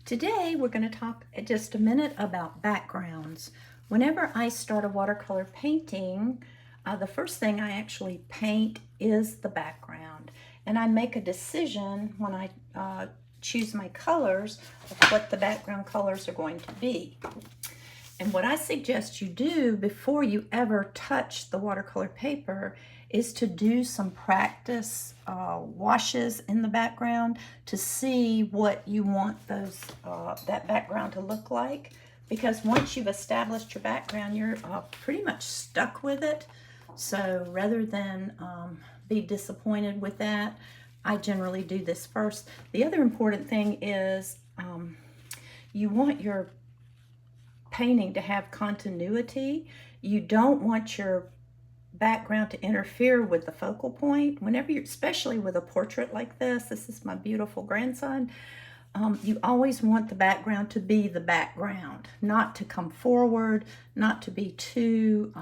Today we're going to talk just a minute about backgrounds. Whenever I start a watercolor painting, the first thing I actually paint is the background. And I make a decision when I choose my colors of what the background colors are going to be. And what I suggest you do before you ever touch the watercolor paper is to do some practice washes in the background to see what you want that background to look like. Because once you've established your background, you're pretty much stuck with it. So rather than be disappointed with that, I generally do this first. The other important thing is you want your painting to have continuity. You don't want your background to interfere with the focal point. Whenever you're, especially with a portrait like this is my beautiful grandson, you always want the background to be the background, not to come forward, not to be too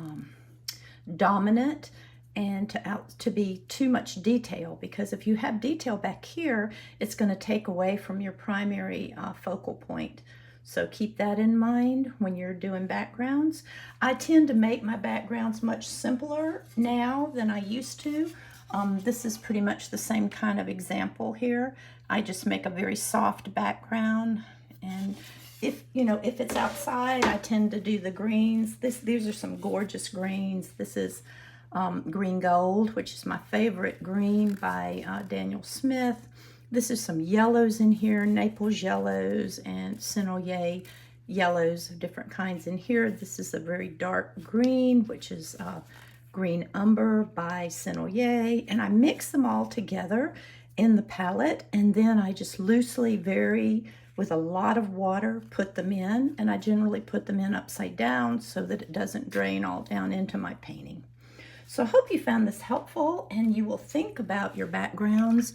dominant, and to be too much detail, because if you have detail back here, it's going to take away from your primary focal point. So keep that in mind when you're doing backgrounds. I tend to make my backgrounds much simpler now than I used to. This is pretty much the same kind of example here. I just make a very soft background, and if it's outside, I tend to do the greens. These are some gorgeous greens. This is green gold, which is my favorite green by Daniel Smith. This is some yellows in here, Naples yellows and Senoyer yellows of different kinds in here. This is a very dark green, which is green umber by Senoyer. And I mix them all together in the palette, and then I just loosely, with a lot of water, put them in. And I generally put them in upside down so that it doesn't drain all down into my painting. So I hope you found this helpful, and you will think about your backgrounds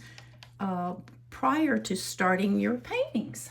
prior to starting your paintings.